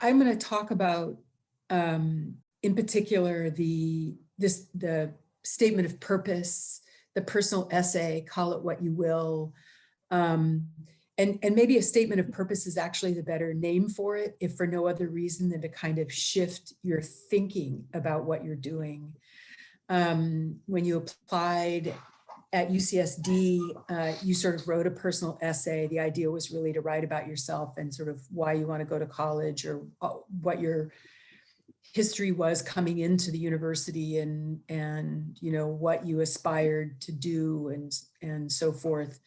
I'm going to talk about, in particular, the statement of purpose, the personal essay, call it what you will. And maybe a statement of purpose is actually the better name for it, if for no other reason than to kind of shift your thinking about what you're doing. When you applied at UCSD, you sort of wrote a personal essay. The idea was really to write about yourself and sort of why you want to go to college, or what your history was coming into the university, and you know, what you aspired to do, and so forth.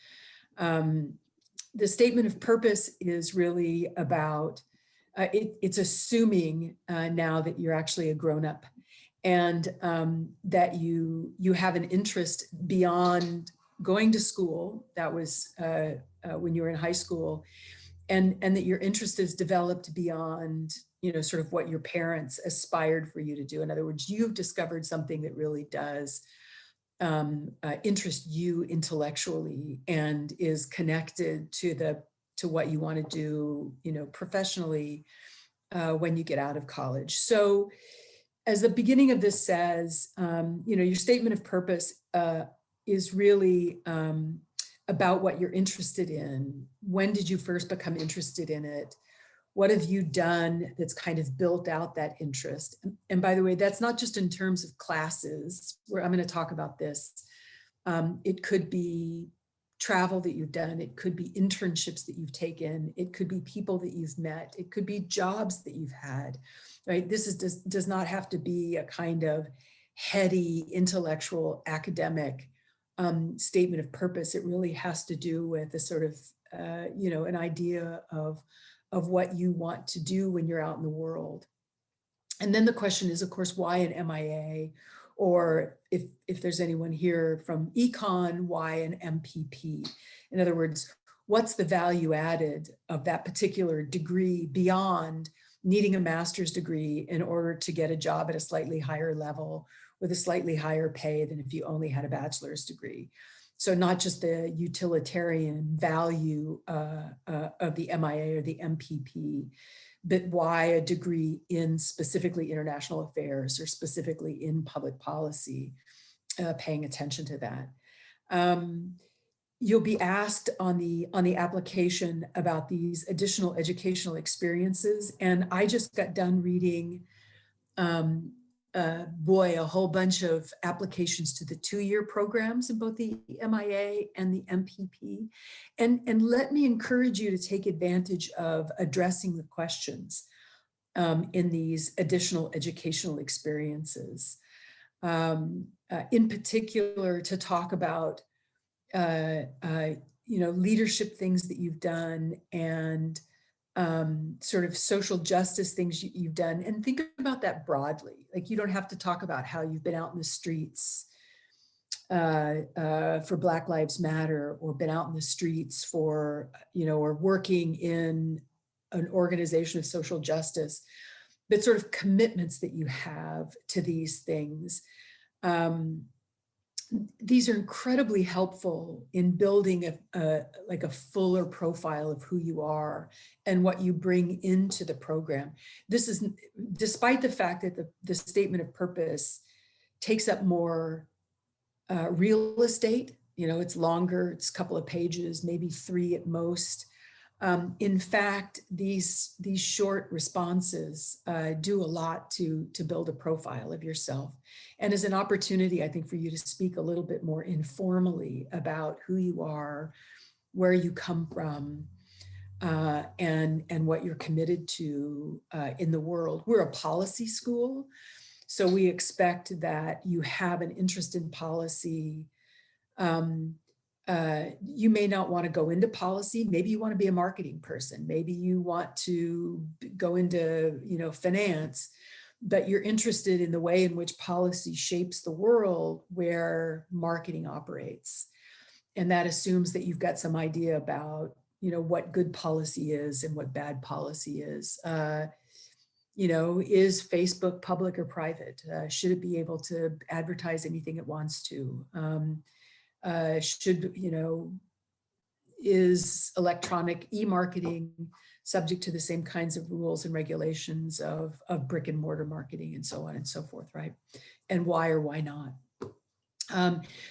The statement of purpose is really about, it's assuming now that you're actually a grown-up, and that you have an interest beyond going to school. That was when you were in high school, and that your interest is developed beyond, you know, sort of what your parents aspired for you to do. In other words, you've discovered something that really does interest you intellectually, and is connected to what you want to do, you know, professionally when you get out of college. So, as the beginning of this says, you know, your statement of purpose is really about what you're interested in. When did you first become interested in it? What have you done that's kind of built out that interest? And by the way, that's not just in terms of classes, where I'm going to talk about this. It could be travel that you've done. It could be internships that you've taken. It could be people that you've met. It could be jobs that you've had, right? This does not have to be a kind of heady, intellectual, academic statement of purpose. It really has to do with a sort of, you know, an idea of what you want to do when you're out in the world. And then the question is, of course, why an MIA? Or if there's anyone here from econ, why an MPP? In other words, what's the value added of that particular degree beyond needing a master's degree in order to get a job at a slightly higher level with a slightly higher pay than if you only had a bachelor's degree? So not just the utilitarian value of the MIA or the MPP, but why a degree in specifically international affairs, or specifically in public policy, paying attention to that. You'll be asked on the application about these additional educational experiences. And I just got done reading, boy, a whole bunch of applications to the 2-year programs in both the MIA and the MPP. And let me encourage you to take advantage of addressing the questions in these additional educational experiences. In particular, to talk about, you know, leadership things that you've done, and sort of social justice things you've done, and think about that broadly. Like, you don't have to talk about how you've been out in the streets for Black Lives Matter, or been out in the streets for, you know, or working in an organization of social justice, but sort of commitments that you have to these things. These are incredibly helpful in building like a fuller profile of who you are and what you bring into the program. This is despite the fact that the statement of purpose takes up more real estate. You know, it's longer, it's a couple of pages, maybe 3 at most. In fact, these short responses do a lot to build a profile of yourself, and is an opportunity, I think, for you to speak a little bit more informally about who you are, where you come from, and what you're committed to in the world. We're a policy school, so we expect that you have an interest in policy. You may not want to go into policy. Maybe you want to be a marketing person. Maybe you want to go into, you know, finance, but you're interested in the way in which policy shapes the world where marketing operates. And that assumes that you've got some idea about, you know, what good policy is and what bad policy is. You know, is Facebook public or private? Should it be able to advertise anything it wants to? Should, you know, is electronic e-marketing subject to the same kinds of rules and regulations of brick and mortar marketing and so on and so forth, right? And why or why not?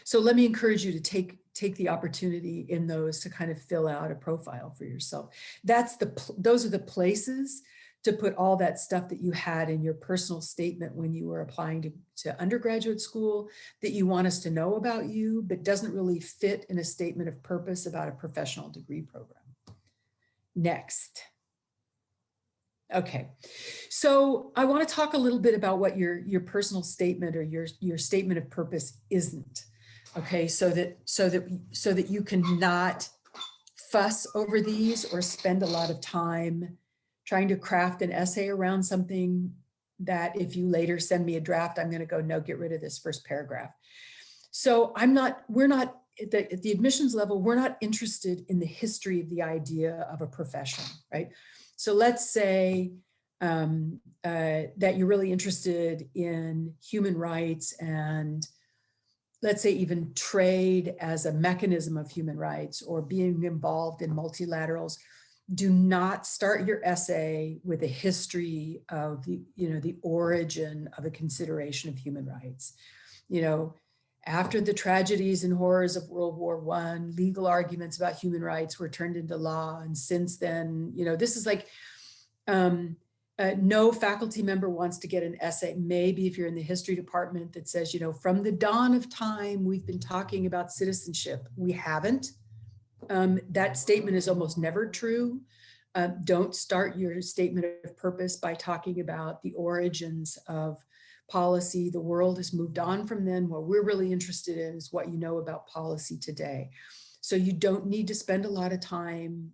So let me encourage you to take the opportunity in those to kind of fill out a profile for yourself. Those are the places to put all that stuff that you had in your personal statement when you were applying to undergraduate school that you want us to know about you, but doesn't really fit in a statement of purpose about a professional degree program. Next. Okay, so I want to talk a little bit about what your personal statement or your statement of purpose isn't. Okay, so that you can not fuss over these or spend a lot of time trying to craft an essay around something that if you later send me a draft, I'm going to go, no, get rid of this first paragraph. So we're not at the admissions level, we're not interested in the history of the idea of a profession, right? So let's say that you're really interested in human rights and let's say even trade as a mechanism of human rights or being involved in multilaterals. Do not start your essay with a history of the origin of a consideration of human rights. After the tragedies and horrors of World War I, legal arguments about human rights were turned into law. And since then, this is like, no faculty member wants to get an essay, maybe if you're in the history department, that says, from the dawn of time, we've been talking about citizenship. We haven't. That statement is almost never true. Don't start your statement of purpose by talking about the origins of policy. The world has moved on from then. What we're really interested in is what you know about policy today. So you don't need to spend a lot of time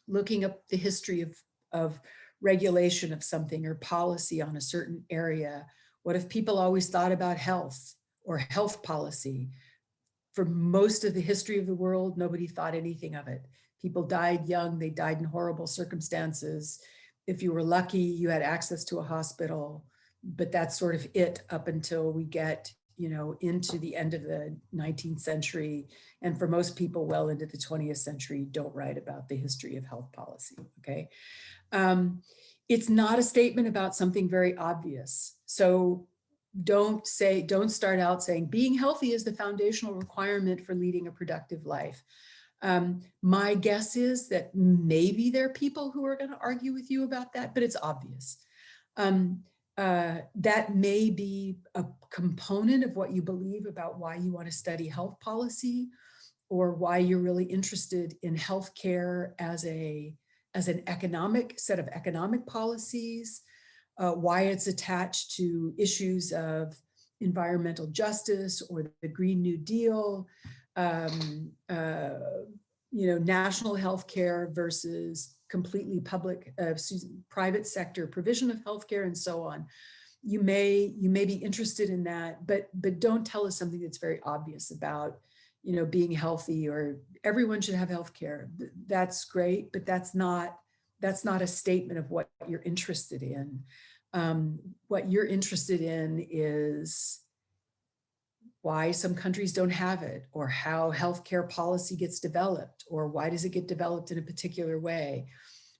looking up the history of regulation of something or policy on a certain area. What if people always thought about health or health policy? For most of the history of the world, nobody thought anything of it. People died young, they died in horrible circumstances. If you were lucky, you had access to a hospital, but that's sort of it up until we get, into the end of the 19th century. And for most people, well into the 20th century, don't write about the history of health policy, okay? It's not a statement about something very obvious. So don't start out saying being healthy is the foundational requirement for leading a productive life. My guess is that maybe there are people who are going to argue with you about that, but it's obvious. That may be a component of what you believe about why you want to study health policy or why you're really interested in healthcare as an economic set of economic policies. Why it's attached to issues of environmental justice or the Green New Deal, national health care versus completely private sector provision of healthcare and so on. You may be interested in that, but don't tell us something that's very obvious about, being healthy or everyone should have healthcare. That's great, but that's not a statement of what you're interested in. What you're interested in is why some countries don't have it, or how healthcare policy gets developed, or why does it get developed in a particular way?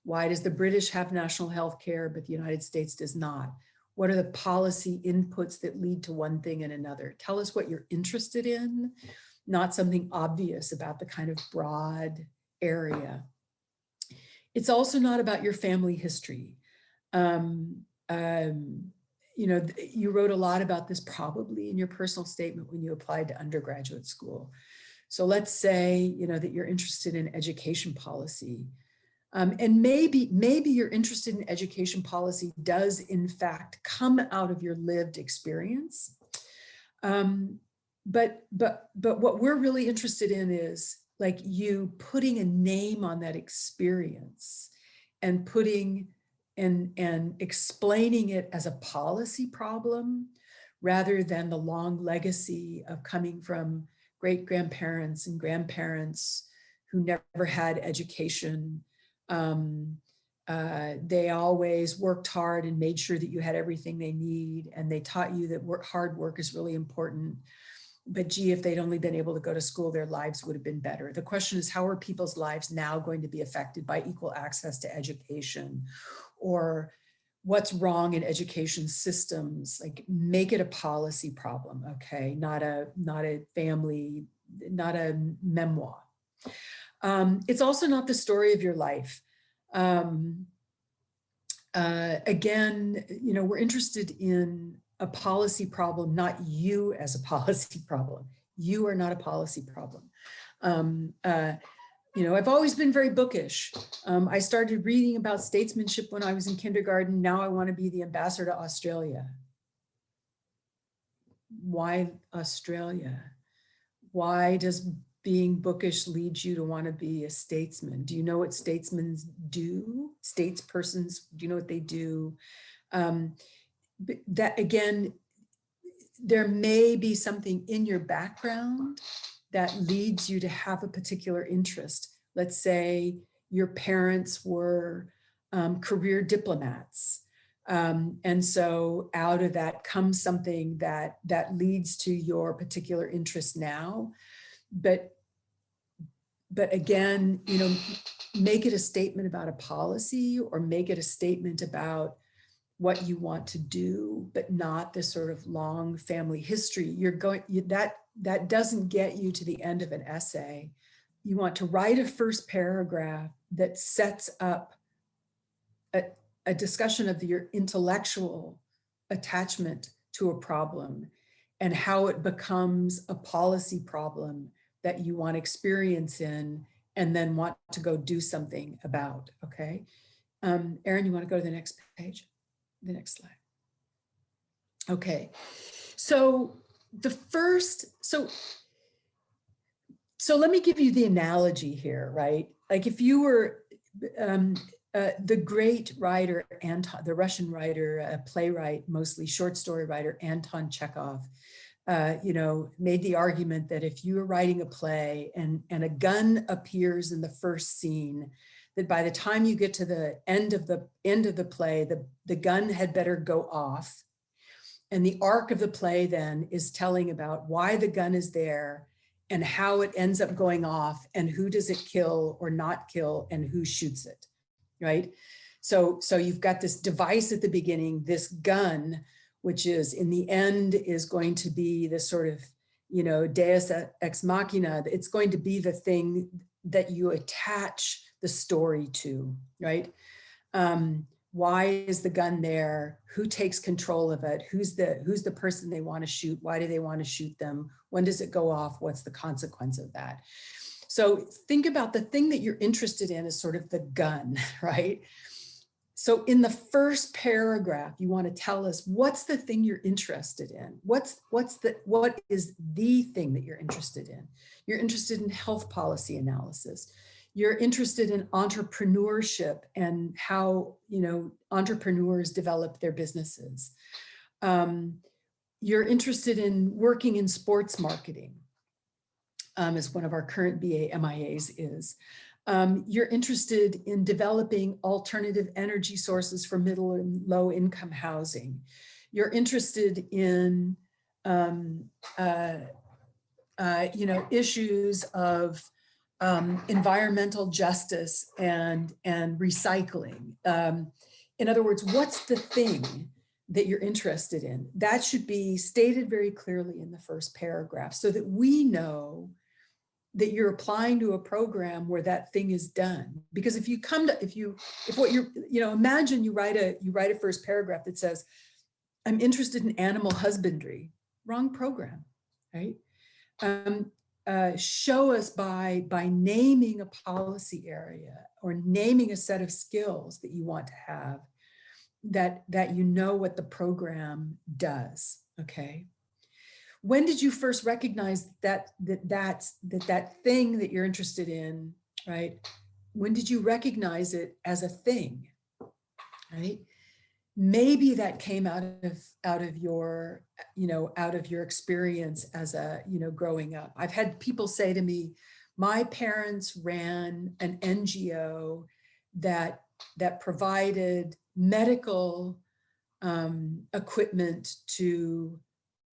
Why does the British have national health care, but the United States does not? What are the policy inputs that lead to one thing and another? Tell us what you're interested in, not something obvious about the kind of broad area. It's also not about your family history. You wrote a lot about this probably in your personal statement when you applied to undergraduate school. So let's say, that you're interested in education policy. And maybe your interest in education policy does in fact come out of your lived experience. But what we're really interested in is like you putting a name on that experience and putting and explaining it as a policy problem rather than the long legacy of coming from great-grandparents and grandparents who never had education. They always worked hard and made sure that you had everything they need, and they taught you that hard work is really important. but gee, if they'd only been able to go to school, their lives would have been better. The question is, how are people's lives now going to be affected by equal access to education? Or what's wrong in education systems? Like, make it a policy problem, okay? Not a family, not a memoir. It's also not the story of your life. Again, you know, we're interested in a policy problem, not you as a policy problem. You are not a policy problem. You know, I've always been very bookish. I started reading about statesmanship when I was in kindergarten. Now I want to be the ambassador to Australia. Why Australia? Why does being bookish lead you to want to be a statesman? Do you know what statesmen do? Statespersons, do you know what they do? That again, there may be something in your background that leads you to have a particular interest. Let's say your parents were career diplomats. And so out of that comes something that leads to your particular interest now. But again, you know, make it a statement about a policy, or make it a statement about what you want to do, but not this sort of long family history. That doesn't get you to the end of an essay. You want to write a first paragraph that sets up a discussion of your intellectual attachment to a problem and how it becomes a policy problem that you want experience in and then want to go do something about, okay? Erin, you want to go to the next page? The next slide. Okay, so the first, so let me give you the analogy here, right? Like, if you were the great writer, the Russian writer, playwright, mostly short story writer, Anton Chekhov, you know, made the argument that if you were writing a play and a gun appears in the first scene, that by the time you get to the end of the play, the gun had better go off. And the arc of the play then is telling about why the gun is there and how it ends up going off and who does it kill or not kill and who shoots it, right? So you've got this device at the beginning, this gun, which is in the end is going to be this sort of, you know, deus ex machina. It's going to be the thing that you attach the story to, right? Why is the gun there? Who takes control of it? Who's the person they want to shoot? Why do they want to shoot them? When does it go off? What's the consequence of that? So think about the thing that you're interested in as sort of the gun, right? So in the first paragraph, you want to tell us what's the thing you're interested in? What is the thing that you're interested in? You're interested in health policy analysis. You're interested in entrepreneurship and how, you know, entrepreneurs develop their businesses. You're interested in working in sports marketing, as one of our current BA MIAs is. You're interested in developing alternative energy sources for middle and low income housing. You're interested in, you know, issues of environmental justice and recycling. In other words, what's the thing that you're interested in? That should be stated very clearly in the first paragraph so that we know that you're applying to a program where that thing is done. Because if you come to, if what you're, you know, imagine you write a first paragraph that says, I'm interested in animal husbandry, wrong program, right? Show us by naming a policy area or naming a set of skills that you want to have, that you know what the program does, okay? When did you first recognize that thing that you're interested in, right? When did you recognize it as a thing, right? Maybe that came out of your, you know, out of your experience as a, you know, growing up. I've had people say to me, my parents ran an NGO that provided medical equipment to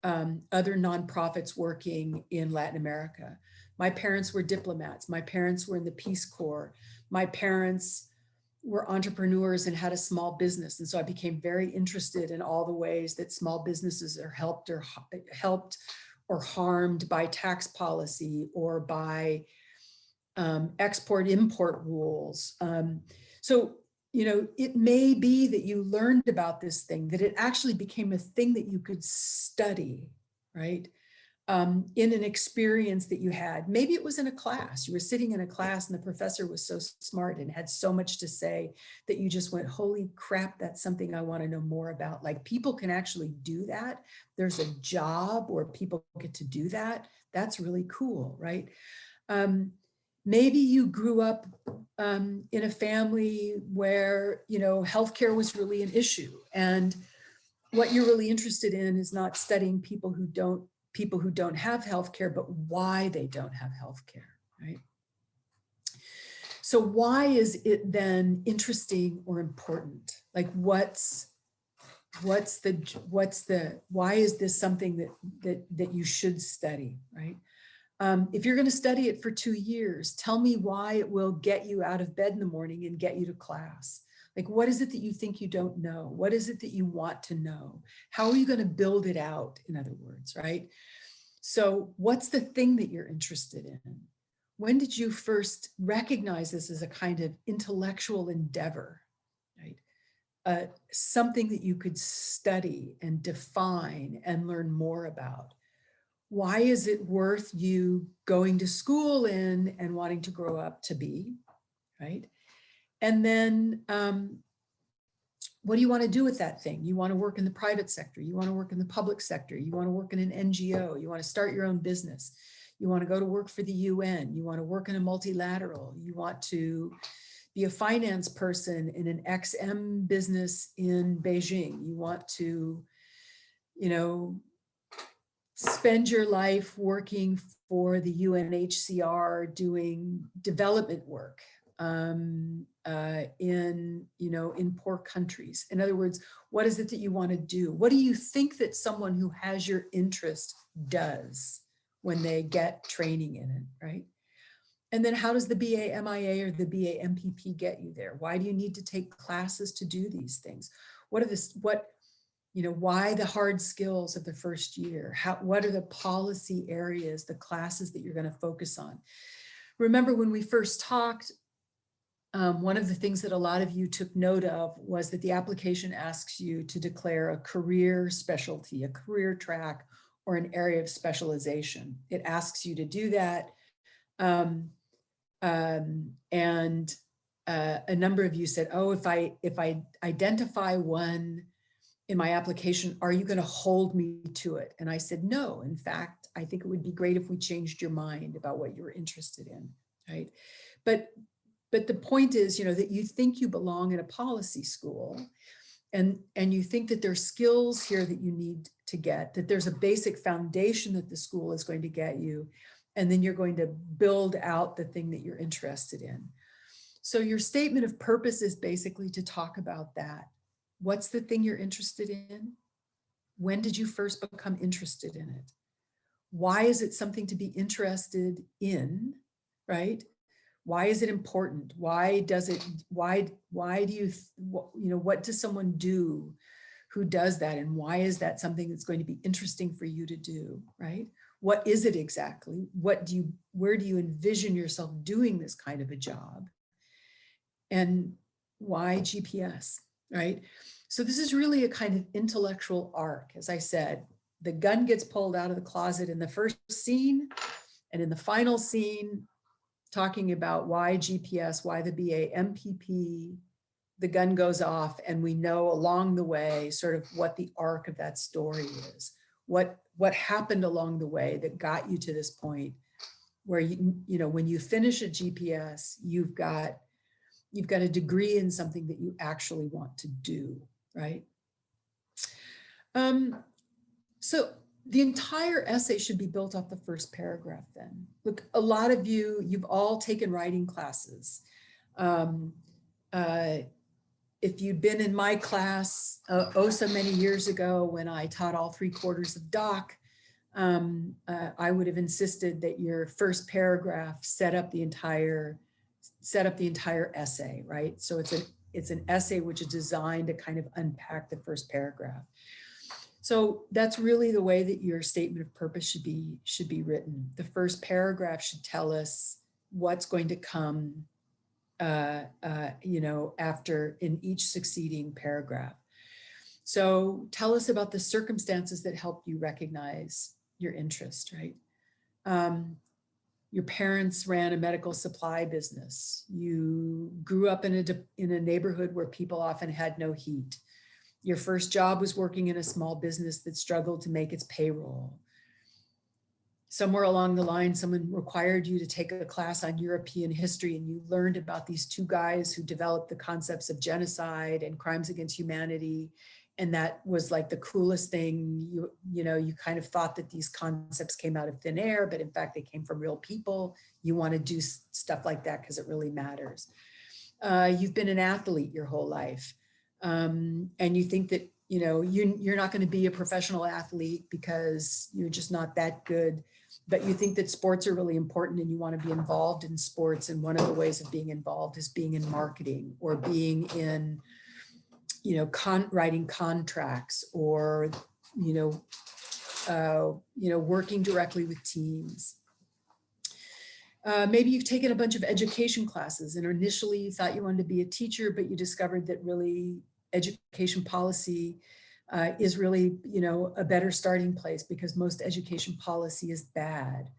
other nonprofits working in Latin America. My parents were diplomats. My parents were in the Peace Corps. My parents were entrepreneurs and had a small business. And so I became very interested in all the ways that small businesses are helped or harmed by tax policy or by export-import rules. So, it may be that you learned about this thing, that it actually became a thing that you could study, right? In an experience that you had. Maybe it was in a class. You were sitting in a class and the professor was so smart and had so much to say that you just went, holy crap, that's something I want to know more about. Like, people can actually do that. There's a job where people get to do that. That's really cool, right? Maybe you grew up in a family where, healthcare was really an issue. And what you're really interested in is not studying people who don't have healthcare, but why they don't have healthcare, right? So why is it then interesting or important? Like, why is this something that you should study, right? If you're going to study it for 2 years, tell me why it will get you out of bed in the morning and get you to class. Like, what is it that you think you don't know? What is it that you want to know? How are you going to build it out, in other words, right? So what's the thing that you're interested in? When did you first recognize this as a kind of intellectual endeavor, right? Something that you could study and define and learn more about. Why is it worth you going to school in and wanting to grow up to be, right? And then what do you want to do with that thing? You want to work in the private sector. You want to work in the public sector. You want to work in an NGO. You want to start your own business. You want to go to work for the UN. You want to work in a multilateral. You want to be a finance person in an XM business in Beijing. You want to, spend your life working for the UNHCR doing development work in poor countries. In other words, what is it that you want to do? What do you think that someone who has your interest does when they get training in it, right? And then how does the BA MIA or the BA MPP get you there? Why do you need to take classes to do these things? Why the hard skills of the first year? What are the policy areas, the classes that you're going to focus on? Remember when we first talked, one of the things that a lot of you took note of was that the application asks you to declare a career specialty, a career track, or an area of specialization. It asks you to do that. And a number of you said, oh, if I identify one in my application, are you going to hold me to it? And I said, no. In fact, I think it would be great if we changed your mind about what you're interested in, right? But the point is, that you think you belong in a policy school, and you think that there's skills here that you need to get, that there's a basic foundation that the school is going to get you, and then you're going to build out the thing that you're interested in. So your statement of purpose is basically to talk about that. What's the thing you're interested in? When did you first become interested in it? Why is it something to be interested in, right? Why is it important? Why do you, what does someone do who does that? And why is that something that's going to be interesting for you to do, right? What is it exactly? Where do you envision yourself doing this kind of a job? And why GPS, right? So this is really a kind of intellectual arc. As I said, the gun gets pulled out of the closet in the first scene, and in the final scene, talking about why GPS, why the BA MPP, the gun goes off, and we know along the way sort of what the arc of that story is. What happened along the way that got you to this point where when you finish a GPS, you've got a degree in something that you actually want to do, right? So the entire essay should be built off the first paragraph then. Look, a lot of you've all taken writing classes. If you'd been in my class so many years ago when I taught all 3/4 of Doc, I would have insisted that your first paragraph set up the entire essay, right? So it's an essay which is designed to kind of unpack the first paragraph. So that's really the way that your statement of purpose should be written. The first paragraph should tell us what's going to come, after in each succeeding paragraph. So tell us about the circumstances that helped you recognize your interest, right? Your parents ran a medical supply business. You grew up in a neighborhood where people often had no heat. Your first job was working in a small business that struggled to make its payroll. Somewhere along the line, someone required you to take a class on European history, and you learned about these two guys who developed the concepts of genocide and crimes against humanity. And that was like the coolest thing. You kind of thought that these concepts came out of thin air, but in fact, they came from real people. You want to do stuff like that because it really matters. You've been an athlete your whole life. And you think that, you're not going to be a professional athlete because you're just not that good, but you think that sports are really important and you want to be involved in sports. And one of the ways of being involved is being in marketing or being in, writing contracts or, working directly with teams. Maybe you've taken a bunch of education classes and initially you thought you wanted to be a teacher, but you discovered that really education policy is really, a better starting place because most education policy is bad.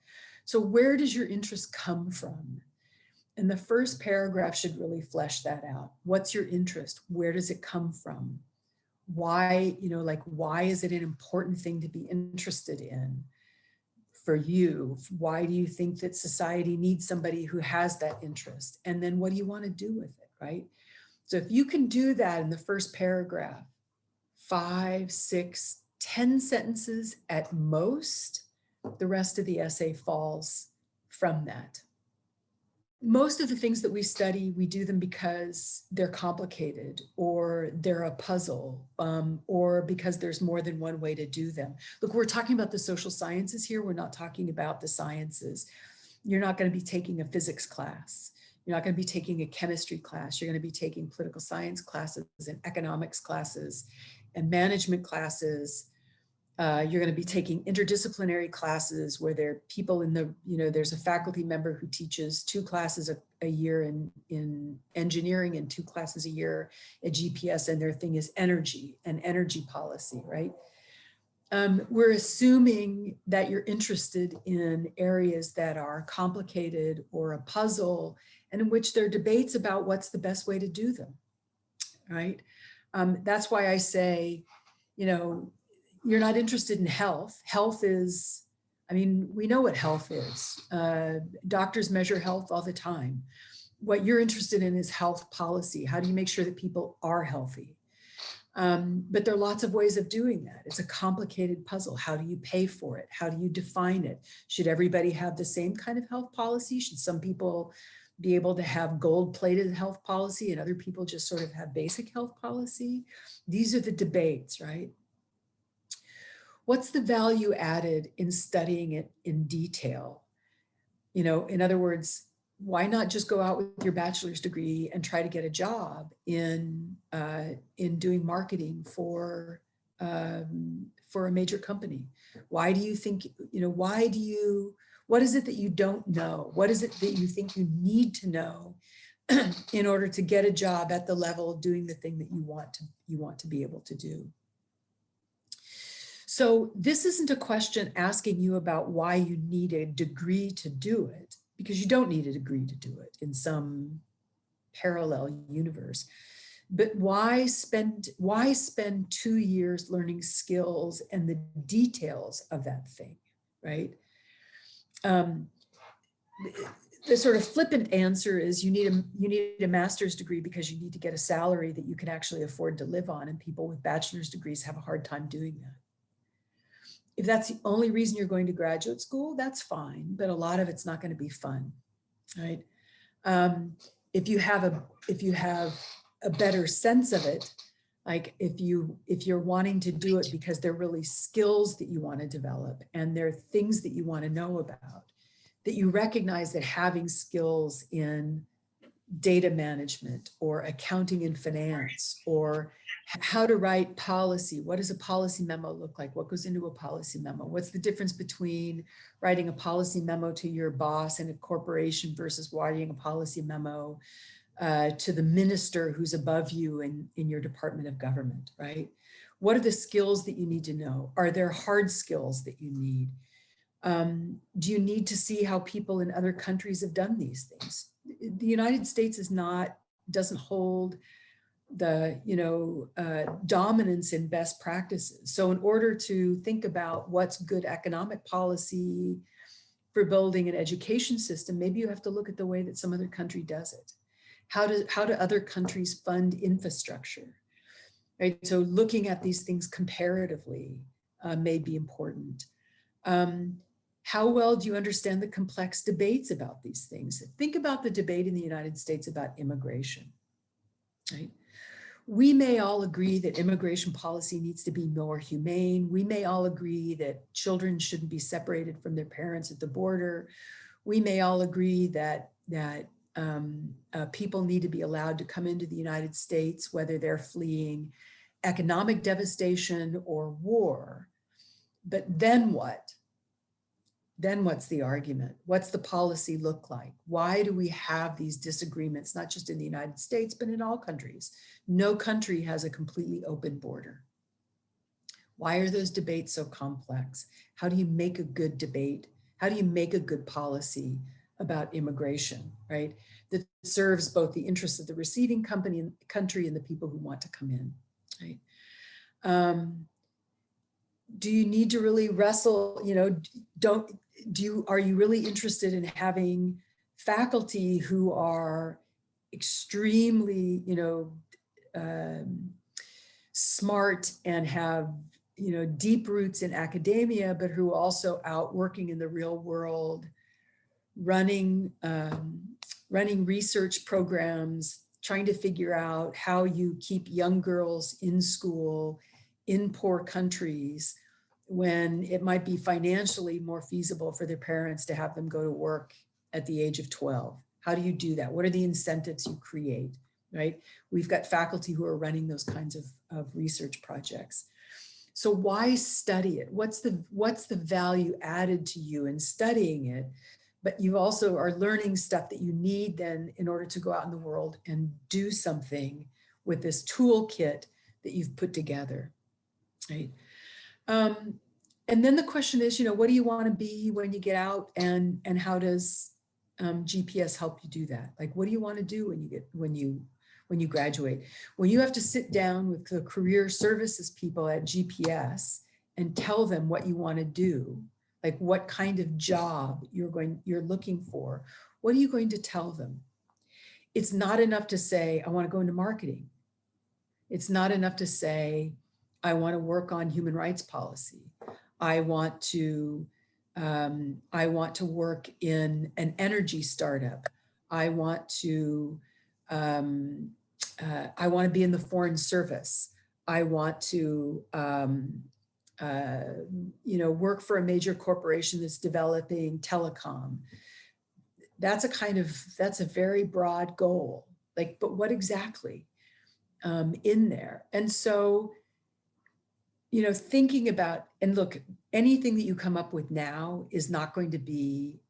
So where does your interest come from? And the first paragraph should really flesh that out. What's your interest? Where does it come from? Why, why is it an important thing to be interested in? For you, why do you think that society needs somebody who has that interest? And then what do you want to do with it, right? So if you can do that in the first paragraph, 5, 6, 10 sentences at most, the rest of the essay falls from that. Most of the things that we study, we do them because they're complicated or they're a puzzle or because there's more than one way to do them. Look, we're talking about the social sciences here. We're not talking about the sciences. You're not going to be taking a physics class. You're not going to be taking a chemistry class. You're going to be taking political science classes and economics classes and management classes. You're going to be taking interdisciplinary classes where there are people in the, there's a faculty member who teaches 2 classes a year in engineering and 2 classes a year at GPS, and their thing is energy and energy policy, right? We're assuming that you're interested in areas that are complicated or a puzzle and in which there are debates about what's the best way to do them, right? That's why I say, you're not interested in health. Health is, we know what health is. Doctors measure health all the time. What you're interested in is health policy. How do you make sure that people are healthy? But there are lots of ways of doing that. It's a complicated puzzle. How do you pay for it? How do you define it? Should everybody have the same kind of health policy? Should some people be able to have gold-plated health policy and other people just sort of have basic health policy? These are the debates, right? What's the value added in studying it in detail? In other words, why not just go out with your bachelor's degree and try to get a job in doing marketing for a major company? Why do you think, what is it that you don't know? What is it that you think you need to know in order to get a job at the level of doing the thing that you want to be able to do? So this isn't a question asking you about why you need a degree to do it, because you don't need a degree to do it in some parallel universe. But why spend 2 years learning skills and the details of that thing, right? The sort of flippant answer is you need a master's degree because you need to get a salary that you can actually afford to live on, and people with bachelor's degrees have a hard time doing that. If that's the only reason you're going to graduate school, that's fine, but a lot of it's not going to be fun, right? If you have a better sense of it, Like if you're wanting to do it because they're really skills that you want to develop and they're things that you want to know about, that you recognize that having skills in data management or accounting and finance or how to write policy. What does a policy memo look like? What goes into a policy memo? What's the difference between writing a policy memo to your boss in a corporation versus writing a policy memo to the minister who's above you in your department of government, right? What are the skills that you need to know? Are there hard skills that you need? Do you need to see how people in other countries have done these things? The United States doesn't hold the dominance in best practices. So in order to think about what's good economic policy for building an education system, maybe you have to look at the way that some other country does it. How do other countries fund infrastructure, right? So looking at these things comparatively may be important. How well do you understand the complex debates about these things? Think about the debate in the United States about immigration, right? We may all agree that immigration policy needs to be more humane. We may all agree that children shouldn't be separated from their parents at the border. We may all agree that people need to be allowed to come into the United States, whether they're fleeing economic devastation or war. But then what? Then what's the argument? What's the policy look like? Why do we have these disagreements, not just in the United States, but in all countries? No country has a completely open border. Why are those debates so complex? How do you make a good debate? How do you make a good policy about immigration, right? That serves both the interests of the receiving country and the people who want to come in, right? Do you need to really wrestle, are you really interested in having faculty who are extremely, smart and have, deep roots in academia, but who are also out working in the real world, running research programs, trying to figure out how you keep young girls in school in poor countries when it might be financially more feasible for their parents to have them go to work at the age of 12. How do you do that? What are the incentives you create, right? We've got faculty who are running those kinds of research projects. So why study it? What's the value added to you in studying it? But you also are learning stuff that you need then in order to go out in the world and do something with this toolkit that you've put together, right? And then the question is, what do you want to be when you get out, and how does GPS help you do that? Like, what do you want to do when you graduate? When you have to sit down with the career services people at GPS and tell them what you want to do, like what kind of job you're looking for, what are you going to tell them? It's not enough to say, I want to go into marketing. It's not enough to say, I want to work on human rights policy. I want to work in an energy startup. I want to be in the foreign service. I want to work for a major corporation that's developing telecom. That's a very broad goal. Like, but what exactly in there? And so, thinking about, and look, anything that you come up with now is not going to be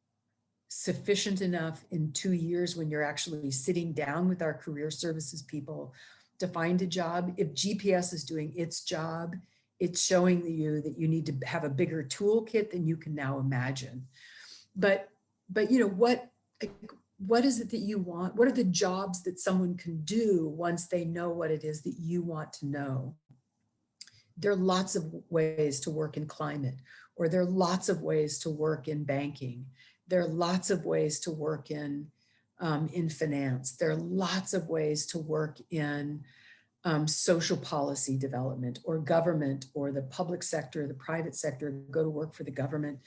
sufficient enough in 2 years when you're actually sitting down with our career services people to find a job. If GPS is doing its job, it's showing you that you need to have a bigger toolkit than you can now imagine. But what is it that you want? What are the jobs that someone can do once they know what it is that you want to know? There are lots of ways to work in climate, or there are lots of ways to work in banking. There are lots of ways to work in finance. There are lots of ways to work in social policy development, or government, or the public sector, the private sector. Go to work for the government.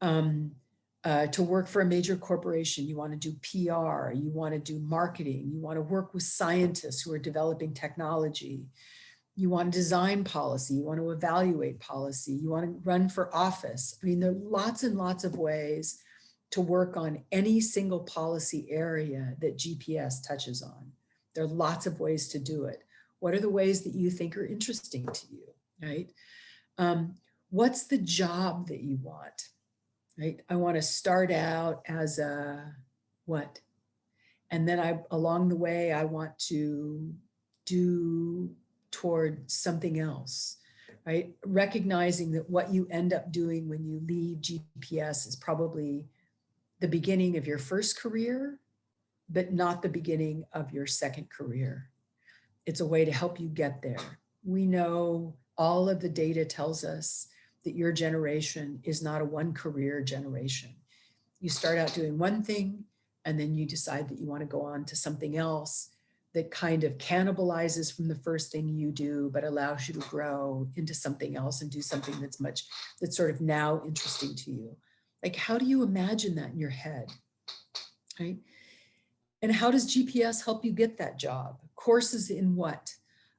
To work for a major corporation, you want to do PR, you want to do marketing, you want to work with scientists who are developing technology. You want to design policy, you want to evaluate policy, you want to run for office. I mean, there are lots and lots of ways to work on any single policy area that GPS touches on. There are lots of ways to do it. What are the ways that you think are interesting to you, right? What's the job that you want, right? I want to start out as a what? And then along the way, I want to do toward something else, right? Recognizing that what you end up doing when you leave GPS is probably the beginning of your first career, but not the beginning of your second career. It's a way to help you get there. We know all of the data tells us that your generation is not a one career generation. You start out doing one thing, and then you decide that you want to go on to something else that kind of cannibalizes from the first thing you do, but allows you to grow into something else and do something that's sort of now interesting to you. Like, how do you imagine that in your head, right? And how does GPS help you get that job? Courses in what?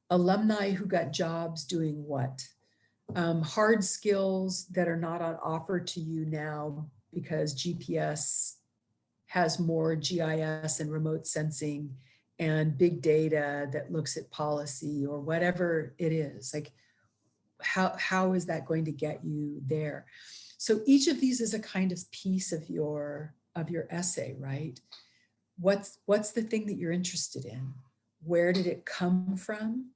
Alumni who got jobs doing what? Hard skills that are not on offer to you now because GPS has more GIS and remote sensing and big data that looks at policy or whatever it is. Like, how is that going to get you there? So each of these is a kind of piece of your essay, right? What's the thing that you're interested in? Where did it come from?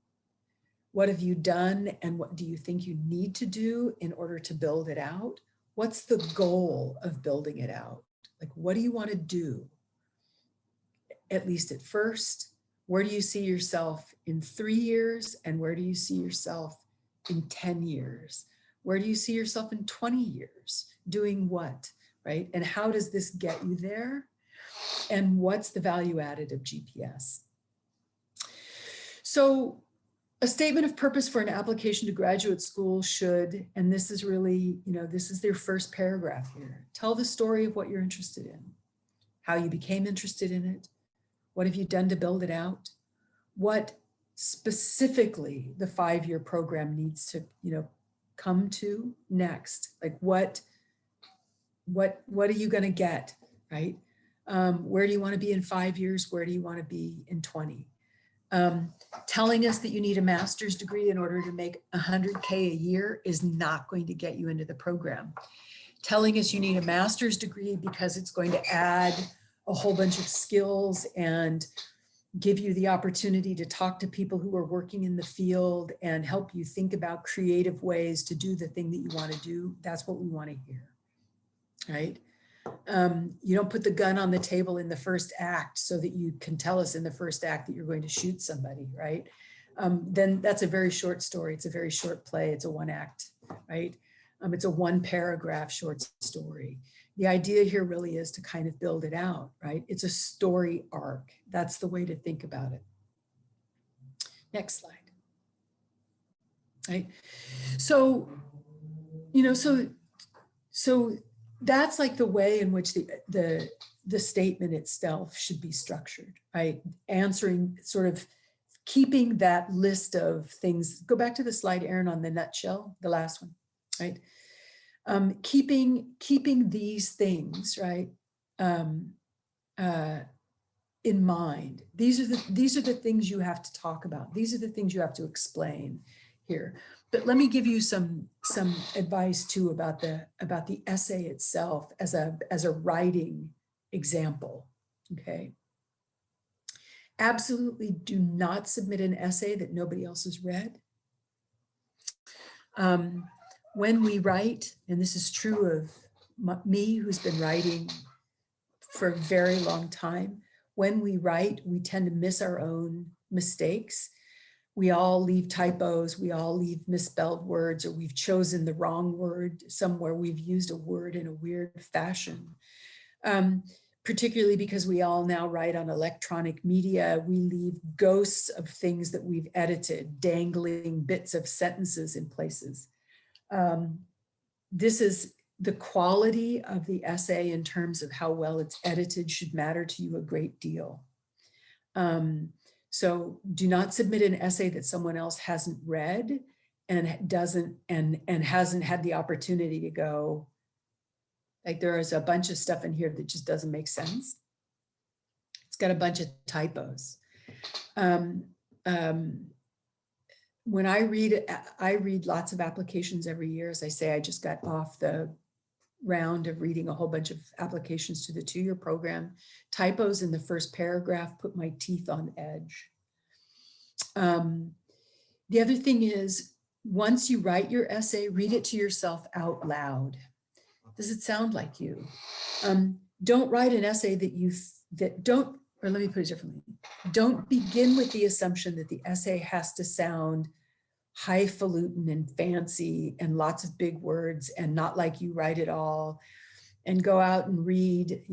What have you done, and what do you think you need to do in order to build it out? What's the goal of building it out? Like, what do you want to do? At least at first, where do you see yourself in 3 years? And where do you see yourself in 10 years? Where do you see yourself in 20 years? Doing what, right? And how does this get you there? And what's the value added of GPS? So a statement of purpose for an application to graduate school should, and this is really, this is their first paragraph here. Tell the story of what you're interested in, how you became interested in it. What have you done to build it out? What specifically the 5-year program needs to, come to next? Like, what are you going to get, right? Where do you want to be in 5 years? Where do you want to be in 20? Telling us that you need a master's degree in order to make $100K a year is not going to get you into the program. Telling us you need a master's degree because it's going to add a whole bunch of skills and give you the opportunity to talk to people who are working in the field and help you think about creative ways to do the thing that you want to do. That's what we want to hear, right? You don't put the gun on the table in the first act so that you can tell us in the first act that you're going to shoot somebody, right? Then that's a very short story. It's a very short play. It's a 1-act, right? It's a 1-paragraph short story. The idea here really is to kind of build it out, right? It's a story arc. That's the way to think about it. Next slide. Right? So, so that's like the way in which the statement itself should be structured, right? Answering, sort of keeping that list of things. Go back to the slide, Erin, on the nutshell, the last one, right? Keeping these things, right, in mind. These are the things you have to talk about. These are the things you have to explain here. But let me give you some advice too about the essay itself as a writing example. Okay. Absolutely do not submit an essay that nobody else has read. When we write, and this is true of me, who's been writing for a very long time, when we write, we tend to miss our own mistakes. We all leave typos, we all leave misspelled words, or we've chosen the wrong word somewhere. We've used a word in a weird fashion. Particularly because we all now write on electronic media, we leave ghosts of things that we've edited, dangling bits of sentences in places. This is the quality of the essay in terms of how well it's edited should matter to you a great deal. So do not submit an essay that someone else hasn't read and doesn't, and hasn't had the opportunity to go, like, there is a bunch of stuff in here that just doesn't make sense. It's got a bunch of typos. When I read lots of applications every year. As I say, I just got off the round of reading a whole bunch of applications to the 2-year program. Typos in the first paragraph put my teeth on edge. The other thing is, once you write your essay, read it to yourself out loud. Does it sound like you? Don't write an essay or let me put it differently. Don't begin with the assumption that the essay has to sound highfalutin and fancy and lots of big words and not like you write it all, and go out and read,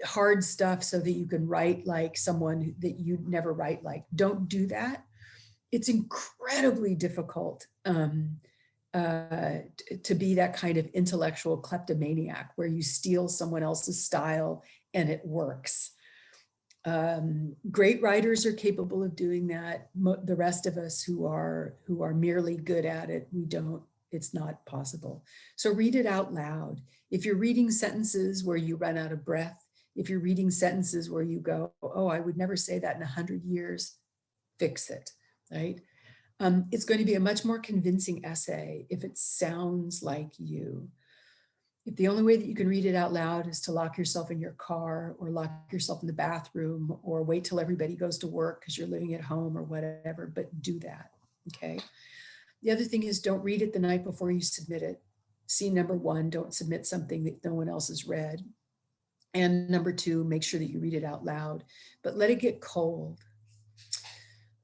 hard stuff so that you can write like someone that you'd never write like. Don't do that. It's incredibly difficult to be that kind of intellectual kleptomaniac where you steal someone else's style and it works. Great writers are capable of doing that. The rest of us who are merely good at it, we don't. It's not possible. So read it out loud. If you're reading sentences where you run out of breath, if you're reading sentences where you go, oh, I would never say that in 100 years, fix it, right? It's going to be a much more convincing essay if it sounds like you. If the only way that you can read it out loud is to lock yourself in your car or lock yourself in the bathroom or wait till everybody goes to work because you're living at home or whatever, but do that, okay? The other thing is, don't read it the night before you submit it. Scene number 1, don't submit something that no one else has read. And number 2, make sure that you read it out loud, but let it get cold.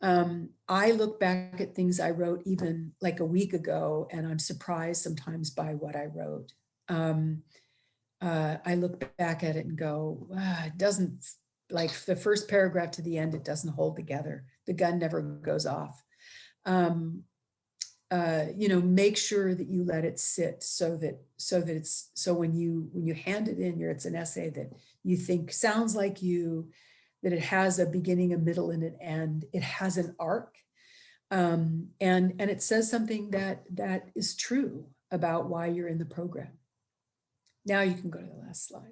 I look back at things I wrote even like a week ago, and I'm surprised sometimes by what I wrote. I look back at it and go, it doesn't, like the first paragraph to the end, it doesn't hold together. The gun never goes off. Make sure that you let it sit so when you hand it in, it's an essay that you think sounds like you, that it has a beginning, a middle, and an end. It has an arc, and it says something that is true about why you're in the program. Now you can go to the last slide.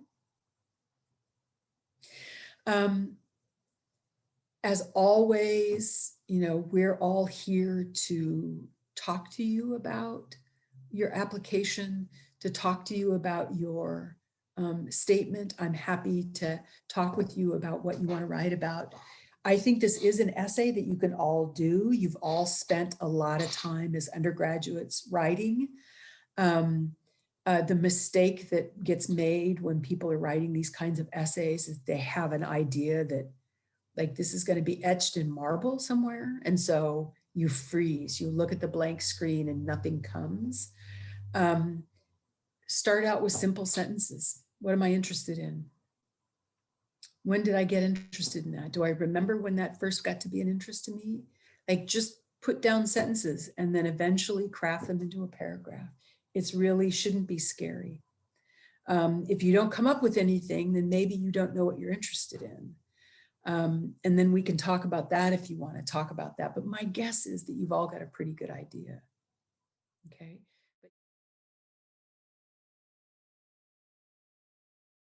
As always, we're all here to talk to you about your application, to talk to you about your statement. I'm happy to talk with you about what you want to write about. I think this is an essay that you can all do. You've all spent a lot of time as undergraduates writing. The mistake that gets made when people are writing these kinds of essays is they have an idea that, like, this is going to be etched in marble somewhere. And so you freeze, you look at the blank screen and nothing comes. Start out with simple sentences. What am I interested in? When did I get interested in that? Do I remember when that first got to be an interest to me? Like, just put down sentences and then eventually craft them into a paragraph. It's really shouldn't be scary. If you don't come up with anything, then maybe you don't know what you're interested in. And then we can talk about that if you want to talk about that. But my guess is that you've all got a pretty good idea. Okay.